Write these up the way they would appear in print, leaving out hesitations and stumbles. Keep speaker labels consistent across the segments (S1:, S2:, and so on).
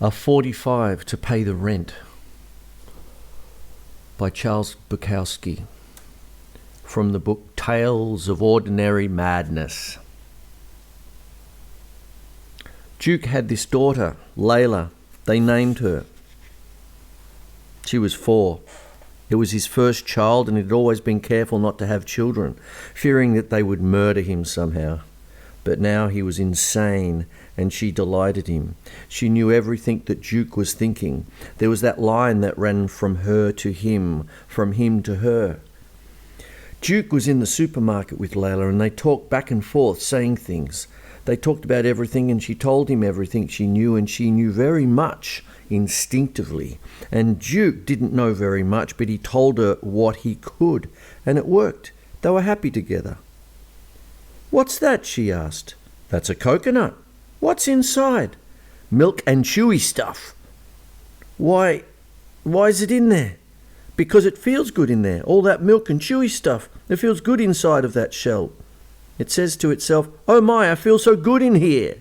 S1: A 45 to Pay the Rent by Charles Bukowski, from the book Tales of Ordinary Madness. Duke had this daughter, Layla. They named her. She was 4. It was his first child, and he'd always been careful not to have children, fearing that they would murder him somehow. But now he was insane, and she delighted him. She knew everything that Duke was thinking. There was that line that ran from her to him, from him to her. Duke was in the supermarket with Layla, and they talked back and forth, saying things. They talked about everything, and she told him everything she knew, and she knew very much instinctively. And Duke didn't know very much, but he told her what he could, and it worked. They were happy together. "What's that?" she asked. "That's a coconut." "What's inside?" "Milk and chewy stuff." Why is it in there?" "Because it feels good in there, all that milk and chewy stuff. It feels good inside of that shell." It says to itself, "Oh my, I feel so good in here."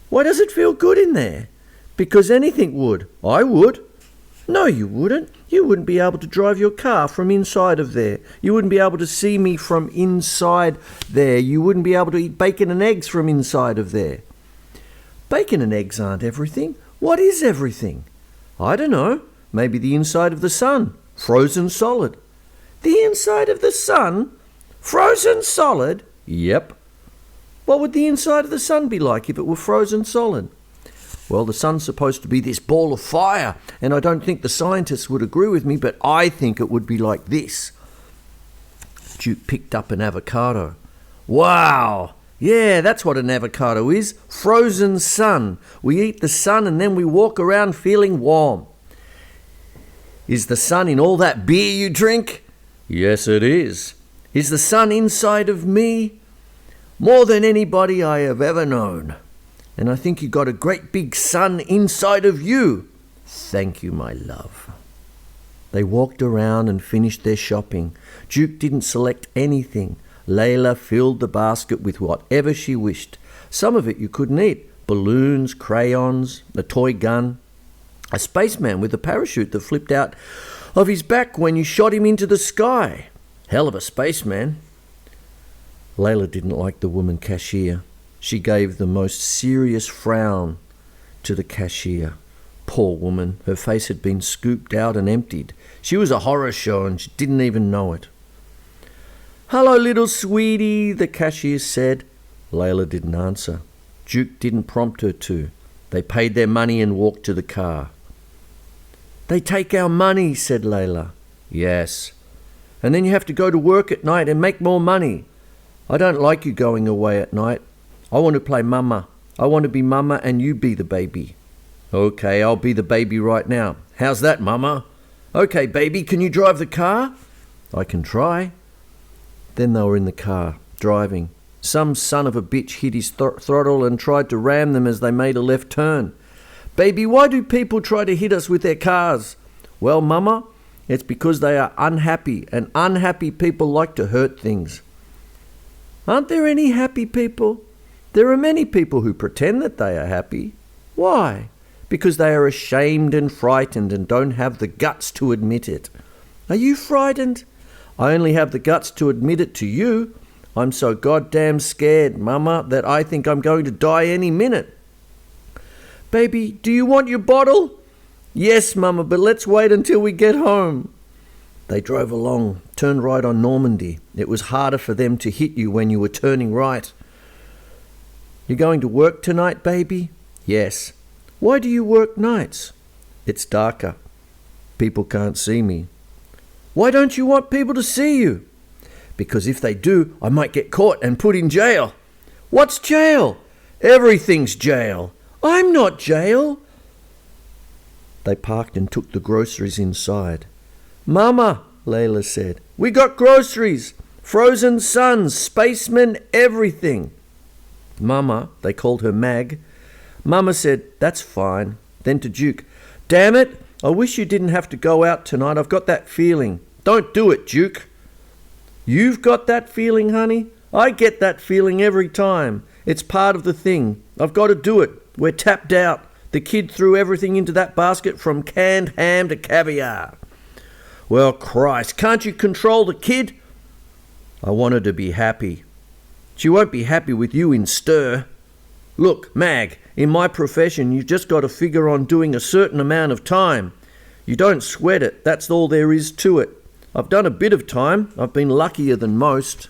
S1: "Why does it feel good in there?" "Because anything would." "I would." "No, you wouldn't. You wouldn't be able to drive your car from inside of there. You wouldn't be able to see me from inside there. You wouldn't be able to eat bacon and eggs from inside of there." "Bacon and eggs aren't everything. What is everything?" "I don't know. Maybe the inside of the sun, frozen solid." "The inside of the sun? Frozen solid?" "Yep." "What would the inside of the sun be like if it were frozen solid?" "Well, the sun's supposed to be this ball of fire, and I don't think the scientists would agree with me, but I think it would be like this." Duke picked up an avocado. "Wow! Yeah, that's what an avocado is. Frozen sun. We eat the sun and then we walk around feeling warm." "Is the sun in all that beer you drink?" "Yes, it is." "Is the sun inside of me?" "More than anybody I have ever known. And I think you got a great big sun inside of you." "Thank you, my love." They walked around and finished their shopping. Duke didn't select anything. Layla filled the basket with whatever she wished. Some of it you couldn't eat. Balloons, crayons, a toy gun, a spaceman with a parachute that flipped out of his back when you shot him into the sky. Hell of a spaceman. Layla didn't like the woman cashier. She gave the most serious frown to the cashier. Poor woman, her face had been scooped out and emptied. She was a horror show and she didn't even know it. "Hello, little sweetie," the cashier said. Layla didn't answer. Duke didn't prompt her to. They paid their money and walked to the car. "They take our money," said Layla. "Yes. And then you have to go to work at night and make more money." "I don't like you going away at night. I want to play mama. I want to be mama and you be the baby." "Okay, I'll be the baby right now. How's that, mama?" "Okay, baby, can you drive the car?" "I can try." Then they were in the car, driving. Some son of a bitch hit his throttle and tried to ram them as they made a left turn. "Baby, why do people try to hit us with their cars?" "Well, mama, it's because they are unhappy, and unhappy people like to hurt things." "Aren't there any happy people?" "There are many people who pretend that they are happy." "Why?" "Because they are ashamed and frightened and don't have the guts to admit it." "Are you frightened?" "I only have the guts to admit it to you. I'm so goddamn scared, mama, that I think I'm going to die any minute." "Baby, do you want your bottle?" "Yes, mama, but let's wait until we get home." They drove along, turned right on Normandy. It was harder for them to hit you when you were turning right. "You're going to work tonight, baby?" "Yes." "Why do you work nights?" "It's darker. People can't see me." "Why don't you want people to see you?" "Because if they do, I might get caught and put in jail." "What's jail?" "Everything's jail." "I'm not jail." They parked and took the groceries inside. "Mama," Layla said, "we got groceries. Frozen suns, spacemen, everything." "Mama," they called her Mag. Mama said, "That's fine." Then to Duke, "Damn it, I wish you didn't have to go out tonight. I've got that feeling." "Don't do it, Duke." "You've got that feeling, honey? I get that feeling every time. It's part of the thing. I've got to do it. We're tapped out. The kid threw everything into that basket from canned ham to caviar. Well, Christ, can't you control the kid? I want her to be happy. She won't be happy with you in stir. Look, Mag, in my profession, you've just got to figure on doing a certain amount of time. You don't sweat it, that's all there is to it. I've done a bit of time. I've been luckier than most.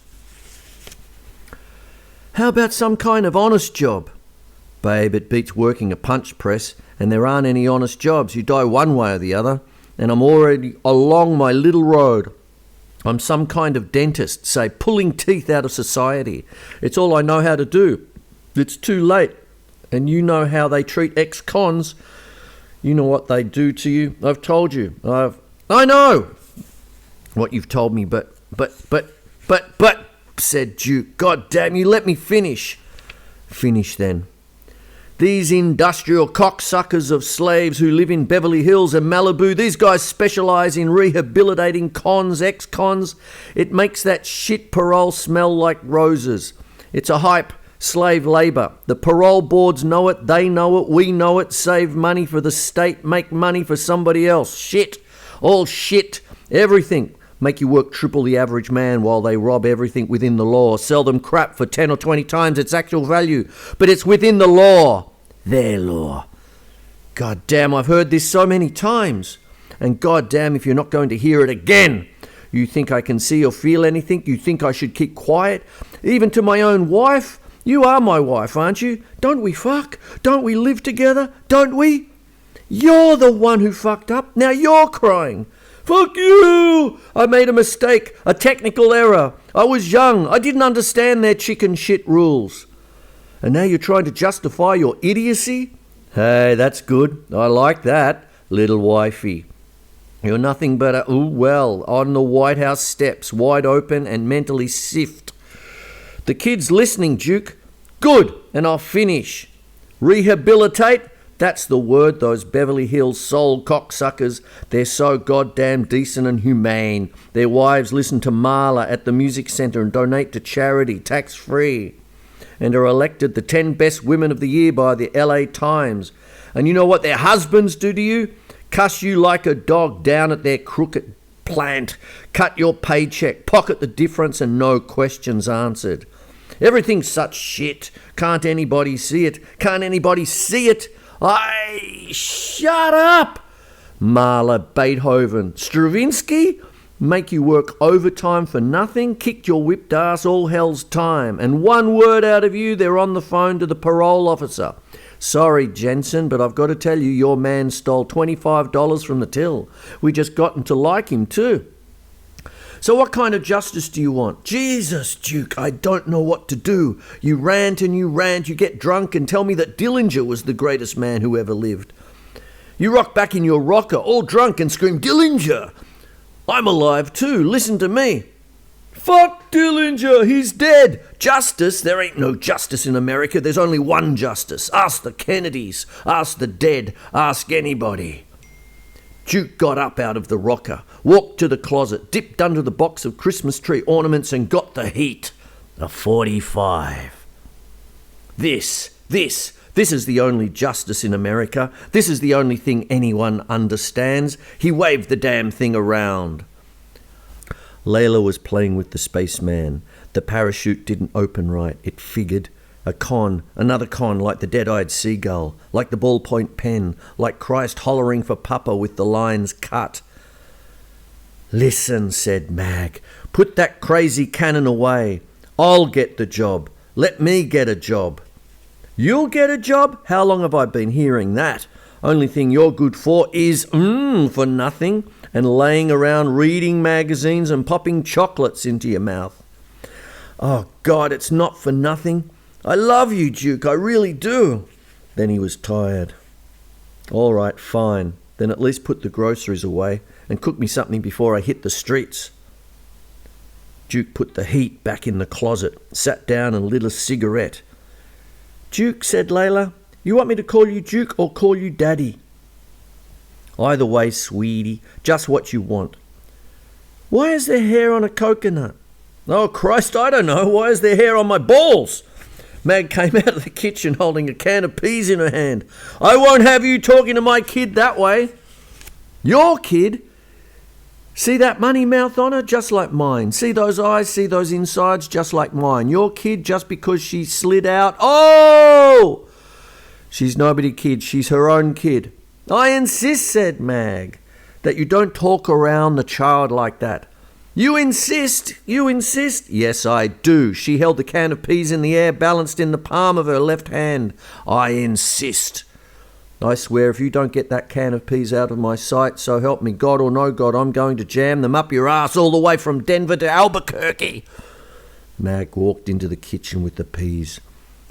S1: How about some kind of honest job? Babe, it beats working a punch press, and there aren't any honest jobs. You die one way or the other, and I'm already along my little road. I'm some kind of dentist, say, pulling teeth out of society. It's all I know how to do. It's too late. And you know how they treat ex-cons. You know what they do to you. I've told you. I know what you've told me, but, said Duke. God damn you, let me finish. Finish then. These industrial cocksuckers of slaves who live in Beverly Hills and Malibu, these guys specialise in rehabilitating cons, ex-cons. It makes that shit parole smell like roses. It's a hype. Slave labour. The parole boards know it, they know it, we know it. Save money for the state, make money for somebody else. Shit. All shit. Everything. Make you work triple the average man while they rob everything within the law. Sell them crap for 10 or 20 times its actual value. But it's within the law. Their law. God damn, I've heard this so many times. And God damn if you're not going to hear it again. You think I can see or feel anything? You think I should keep quiet? Even to my own wife? You are my wife, aren't you? Don't we fuck? Don't we live together? Don't we? You're the one who fucked up. Now you're crying. Fuck you! I made a mistake, a technical error. I was young. I didn't understand their chicken shit rules. And now you're trying to justify your idiocy? Hey, that's good. I like that, little wifey. You're nothing but on the White House steps, wide open and mentally sift. The kid's listening, Duke. Good, and I'll finish. Rehabilitate? That's the word, those Beverly Hills soul cocksuckers. They're so goddamn decent and humane. Their wives listen to Marla at the music centre and donate to charity, tax-free. And are elected the 10 best women of the year by the LA Times. And you know what their husbands do to you? Cuss you like a dog down at their crooked plant. Cut your paycheck, pocket the difference and no questions answered. Everything's such shit. Can't anybody see it? Can't anybody see it? Shut up! Mahler, Beethoven, Stravinsky? Make you work overtime for nothing? Kicked your whipped ass all hell's time. And one word out of you, they're on the phone to the parole officer. Sorry, Jensen, but I've got to tell you, your man stole $25 from the till. We just gotten to like him too. So what kind of justice do you want? Jesus, Duke, I don't know what to do. You rant and you rant, you get drunk and tell me that Dillinger was the greatest man who ever lived. You rock back in your rocker, all drunk, and scream, Dillinger! I'm alive too, listen to me. Fuck Dillinger, he's dead. Justice? There ain't no justice in America, there's only one justice. Ask the Kennedys, ask the dead, ask anybody. Duke got up out of the rocker, walked to the closet, dipped under the box of Christmas tree ornaments and got the heat. A 45. This is the only justice in America. This is the only thing anyone understands. He waved the damn thing around. Layla was playing with the spaceman. The parachute didn't open right. It figured. A con, another con, like the dead-eyed seagull, like the ballpoint pen, like Christ hollering for Papa with the lines cut. Listen, said Mag, put that crazy cannon away. I'll get the job. Let me get a job. You'll get a job? How long have I been hearing that? Only thing you're good for is for nothing and laying around reading magazines and popping chocolates into your mouth. Oh, God, it's not for nothing. I love you, Duke, I really do. Then he was tired. All right, fine. Then at least put the groceries away and cook me something before I hit the streets. Duke put the heat back in the closet, sat down and lit a cigarette. Duke, said Layla, you want me to call you Duke or call you Daddy? Either way, sweetie, just what you want. Why is there hair on a coconut? Oh, Christ, I don't know. Why is there hair on my balls? Mag came out of the kitchen holding a can of peas in her hand. I won't have you talking to my kid that way. Your kid? See that money mouth on her? Just like mine. See those eyes? See those insides? Just like mine. Your kid, just because she slid out? Oh! She's nobody kid. She's her own kid. I insist, said Mag, that you don't talk around the child like that. You insist? You insist? Yes, I do. She held the can of peas in the air, balanced in the palm of her left hand. I insist. I swear if you don't get that can of peas out of my sight, so help me God or no God, I'm going to jam them up your ass all the way from Denver to Albuquerque. Mag walked into the kitchen with the peas.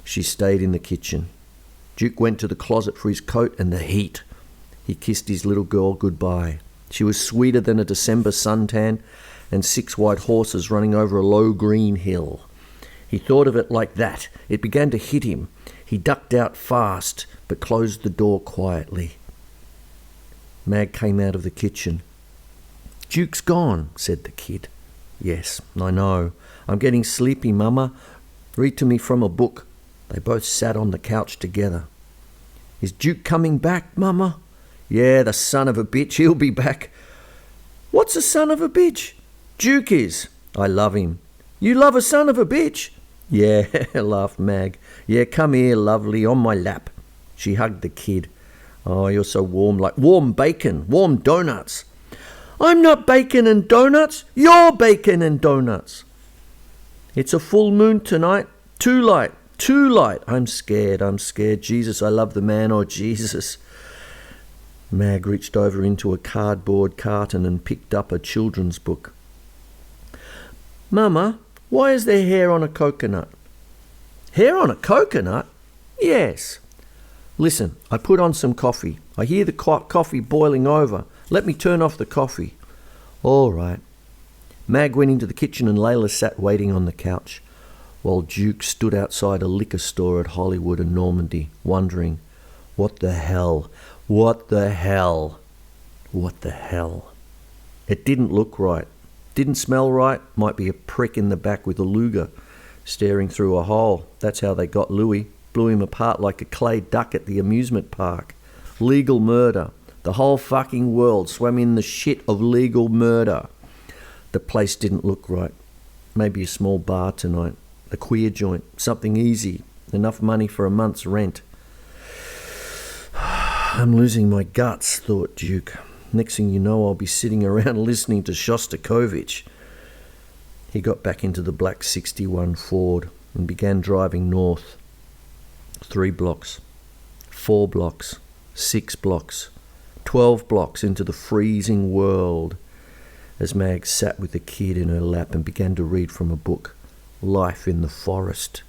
S1: She stayed in the kitchen. Duke went to the closet for his coat and the heat. He kissed his little girl goodbye. She was sweeter than a December suntan and 6 white horses running over a low green hill. He thought of it like that. It began to hit him. He ducked out fast, but closed the door quietly. Mag came out of the kitchen. Duke's gone, said the kid. Yes, I know. I'm getting sleepy, Mama. Read to me from a book. They both sat on the couch together. Is Duke coming back, Mama? Yeah, the son of a bitch, he'll be back. What's a son of a bitch? Duke is. I love him. You love a son of a bitch? Yeah, laughed Mag. Yeah, come here, lovely, on my lap. She hugged the kid. Oh, you're so warm, like warm bacon, warm donuts. I'm not bacon and donuts. You're bacon and donuts. It's a full moon tonight. Too light. I'm scared. Jesus, I love the man. Oh, Jesus. Mag reached over into a cardboard carton and picked up a children's book. Mama, why is there hair on a coconut? Hair on a coconut? Yes. Listen, I put on some coffee. I hear the coffee boiling over. Let me turn off the coffee. All right. Mag went into the kitchen and Layla sat waiting on the couch, while Duke stood outside a liquor store at Hollywood and Normandy, wondering, what the hell? It didn't look right. Didn't smell right. Might be a prick in the back with a Luger staring through a hole. That's how they got Louis. Blew him apart like a clay duck at the amusement park. Legal murder. The whole fucking world swam in the shit of legal murder. The place didn't look right. Maybe a small bar tonight. A queer joint. Something easy. Enough money for a month's rent. I'm losing my guts, thought Duke. Next thing you know, I'll be sitting around listening to Shostakovich. He got back into the black 61 Ford and began driving north. 3 blocks, 4 blocks, 6 blocks, 12 blocks into the freezing world as Mag sat with the kid in her lap and began to read from a book, Life in the Forest.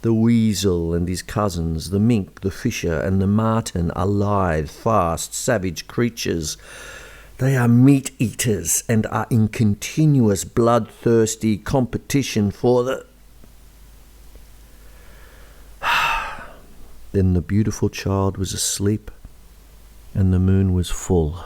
S1: The weasel and his cousins, the mink, the fisher, and the marten are lithe, fast, savage creatures. They are meat eaters and are in continuous bloodthirsty competition for the... Then the beautiful child was asleep and the moon was full.